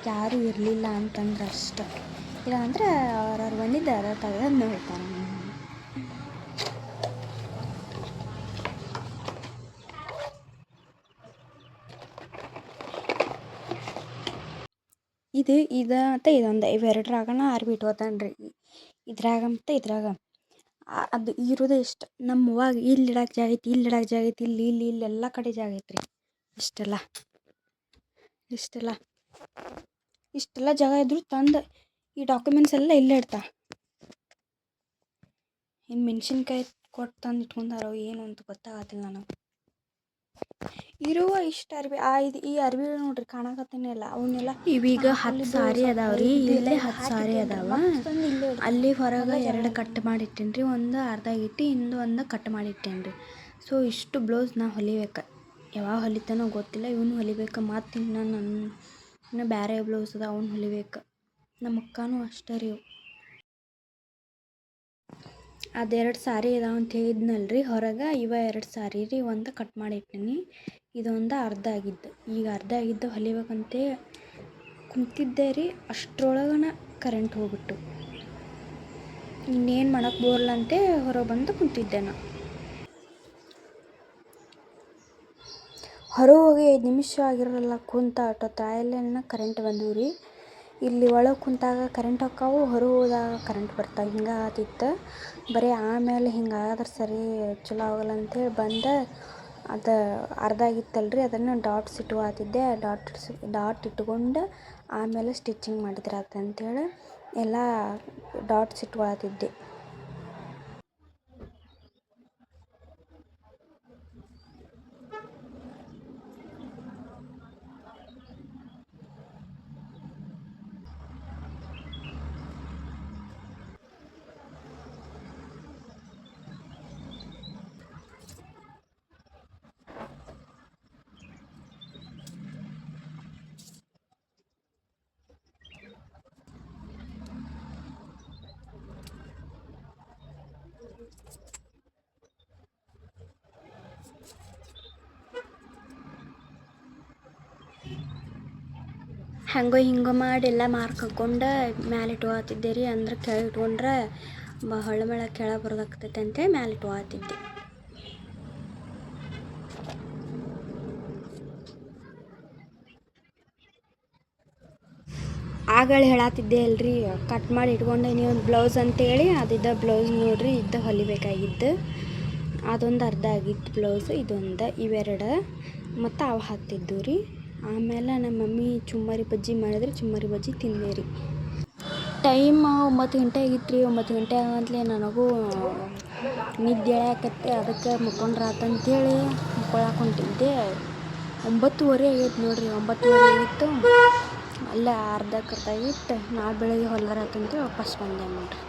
ಯಾರೂ ಇರಲಿಲ್ಲ ಅಂತಂದ್ರೆ ಅಷ್ಟೆ. ಇಲ್ಲ ಅಂದರೆ ಅವ್ರವ್ರು ಬಂದಿದ್ದಾರೆ ತೆಗೆದು ಹೇಳ್ತಾರೆ. ಇದು ಮತ್ತು ಇದೊಂದು ಇವೆರಡರಾಗನ ಅರ್ಬಿ ಇಟ್ಕೋತಾನೆ ರೀ. ಇದ್ರಾಗ ಮತ್ತು ಇದ್ರಾಗ ಅದು ಇರೋದೇ ಇಷ್ಟ. ನಮ್ಮ ಅವ್ವಾಗ ಇಲ್ಲಿ ಇಡಕ್ಕೆ ಜಾಗ ಐತಿ, ಇಲ್ಲಿ ಇಡಕ್ಕೆ ಜಾಗ ಐತಿ, ಇಲ್ಲಿ ಇಲ್ಲಿ ಇಲ್ಲಿ ಎಲ್ಲ ಕಡೆ ಜಾಗ ಐತ್ರಿ. ಇಷ್ಟೆಲ್ಲ ಜಾಗ ಇದ್ರೂ ತಂದು ಈ ಡಾಕ್ಯುಮೆಂಟ್ಸ್ ಎಲ್ಲ ಇಲ್ಲೇ ಇಡ್ತಾ. ಇನ್ನು ಮೆಣಸಿನ್ಕಾಯಿ ಕೊಟ್ಟು ತಂದು ಇಟ್ಕೊಂಡಾರೋ ಏನು ಅಂತ ಗೊತ್ತಾಗತ್ತಿಲ್ಲ ನನಗೆ. ಇರುವ ಇಷ್ಟ ಅರ್ಬಿ ಈ ಅರ್ಬಿ ನೋಡ್ರಿ ಕಾಣಕತ್ತೇನಿಲ್ಲ ಅವನ್ನೆಲ್ಲ. ಇವೀಗ 10 ಸಾರಿ ಅದಾವ್ರಿ. ಇಲ್ಲೇ 10 ಸಾರಿ ಅದಾವ. ಅಲ್ಲಿ ಹೊರಗೆ 2 ಕಟ್ ಮಾಡಿಟ್ಟೇನ್ರಿ. ಒಂದು ಅರ್ಧ ಇಟ್ಟು ಒಂದು ಕಟ್ ಮಾಡಿಟ್ಟೇನ್ರಿ. ಸೊ ಇಷ್ಟು ಬ್ಲೌಸ್ ನಾ ಹೊಲಿಬೇಕು. ಯಾವಾಗ ಹೊಲಿತಾನೋ ಗೊತ್ತಿಲ್ಲ. ಇವನು ಹೊಲಿಬೇಕು. ಮತ್ತು ಇನ್ನು ಬೇರೆ ಬ್ಲೌಸ್ ಅದ ಅವ್ನು ಹೊಲಿಬೇಕು. ನಮ್ಮ ಅಕ್ಕನೂ ಅಷ್ಟೇ ರೀ. ಅದೆರಡು ಸಾರಿ ಇದಾವೆ ಅಂತ ಹೇಳಿದ್ನಲ್ರಿ ಹೊರಗೆ. ಇವ 2 ಸಾರಿ ರೀ. ಒಂದು ಕಟ್ ಮಾಡಿಟ್ಟೀನಿ. ಇದೊಂದು ಅರ್ಧ ಆಗಿದ್ದು. ಈಗ ಅರ್ಧ ಆಗಿದ್ದು ಹೊಲಿಬೇಕಂತೆ ಕುಂತಿದ್ದೆ ರೀ. ಅಷ್ಟರೊಳಗನ ಕರೆಂಟ್ ಹೋಗ್ಬಿಟ್ಟು ಇನ್ನೇನು ಮಾಡೋಕ್ಕೆ ಬೋರ್ಲಂತೆ ಹೊರಗೆ ಬಂದು ಕುಂತಿದ್ದೆ ನಾ. ಹೊರಗೆ ಹೋಗಿ 5 ನಿಮಿಷ ಆಗಿರಲ್ಲ ಕುಂತ ಅಷ್ಟೊತ್ತಾಯಲ್ಲೇನ ಕರೆಂಟ್ ಬಂದವು ರೀ. ಇಲ್ಲಿ ಒಳಗೆ ಕುಂತಾಗ ಕರೆಂಟ್ ಹೋಕ್ಕಾವು, ಹೊರಗೆ ಹೋದಾಗ ಕರೆಂಟ್ ಬರ್ತಾವೆ. ಹಿಂಗೆ ಆತಿತ್ತು ಬರೀ. ಆಮೇಲೆ ಹಿಂಗಾದ್ರೆ ಸರಿ ಚಲೋ ಆಗೋಲ್ಲ ಅಂಥೇಳಿ ಬಂದು ಅದು ಅರ್ಧ ಆಗಿತ್ತಲ್ರಿ ಅದನ್ನು ಡಾಟ್ಸ್ ಇಟ್ಕೊತಿದ್ದೆ. ಡಾಟ್ ಇಟ್ಕೊಂಡು ಆಮೇಲೆ ಸ್ಟಿಚಿಂಗ್ ಮಾಡಿದ್ರೆ ಆತಂತೇಳಿ ಎಲ್ಲ ಡಾಟ್ಸ್ ಇಟ್ಕೊತಿದ್ದೆ. ಹಂಗೋ ಹಿಂಗೋ ಮಾಡಿ ಎಲ್ಲ ಮಾರ್ಕ್ ಹಾಕ್ಕೊಂಡು ಮ್ಯಾಲೆ ಇಟ್ಕೊತಿದ್ದೆ ರೀ. ಅಂದ್ರೆ ಕೆಳಗೆ ಇಟ್ಕೊಂಡ್ರೆ ಹೊಳ್ಳ ಮೇಳ ಕೆಳಗೆ ಬರೋದಾಗ್ತೈತೆ ಅಂತೇಳಿ ಮ್ಯಾಲೆ ಇಟ್ಕೊತಿದ್ದೆ. ಆಗಳು ಹೇಳತ್ತಿದ್ದೆ ಅಲ್ರಿ ಕಟ್ ಮಾಡಿ ಇಟ್ಕೊಂಡೇನಿ ಒಂದು ಬ್ಲೌಸ್ ಅಂತೇಳಿ. ಅದಿದ್ದ ಬ್ಲೌಸ್ ನೋಡ್ರಿ ಇದ್ದ ಹೊಲಿಬೇಕಾಗಿದ್ದು. ಅದೊಂದು ಅರ್ಧ ಆಗಿತ್ತು ಬ್ಲೌಸ್. ಇದೊಂದು ಇವೆರಡು ಮತ್ತು ಅವು ಹತ್ತಿದ್ದು ರೀ. ಆಮೇಲೆ ನಮ್ಮ ಮಮ್ಮಿ ಚುಮ್ಮರಿ ಬಜ್ಜಿ ಮಾಡಿದ್ರೆ ಚುಮ್ಮರಿ ಬಜ್ಜಿ ತಿಂದೆ ರೀ. ಟೈಮ್ 9 ಗಂಟೆ ಆಗಿತ್ತು ರೀ. 9 ಗಂಟೆ ಆಗಂತಲೇ ನನಗೂ ನಿದ್ದೆ ಎಳ್ಯಾಕತ್ತೆ. ಅದಕ್ಕೆ ಮುಕ್ಕೊಂಡ್ರಾತಂತೇಳಿ ಮುಕ್ಕೊಳಕ್ಕೆ ಹೊಂಟಿದ್ದೆ. 9:30 ಆಗೈತೆ ನೋಡ್ರಿ. 9:30 ಆಗಿತ್ತು. ಅಲ್ಲೇ ಅರ್ಧಕ್ಕೆ ಇಟ್ಟು ನಾಳೆ ಬೆಳಗ್ಗೆ ಹೊಲ್ದಾರ ಆತಂತೇಳಿ ವಾಪಸ್ ಬಂದೆ ನೋಡ್ರಿ.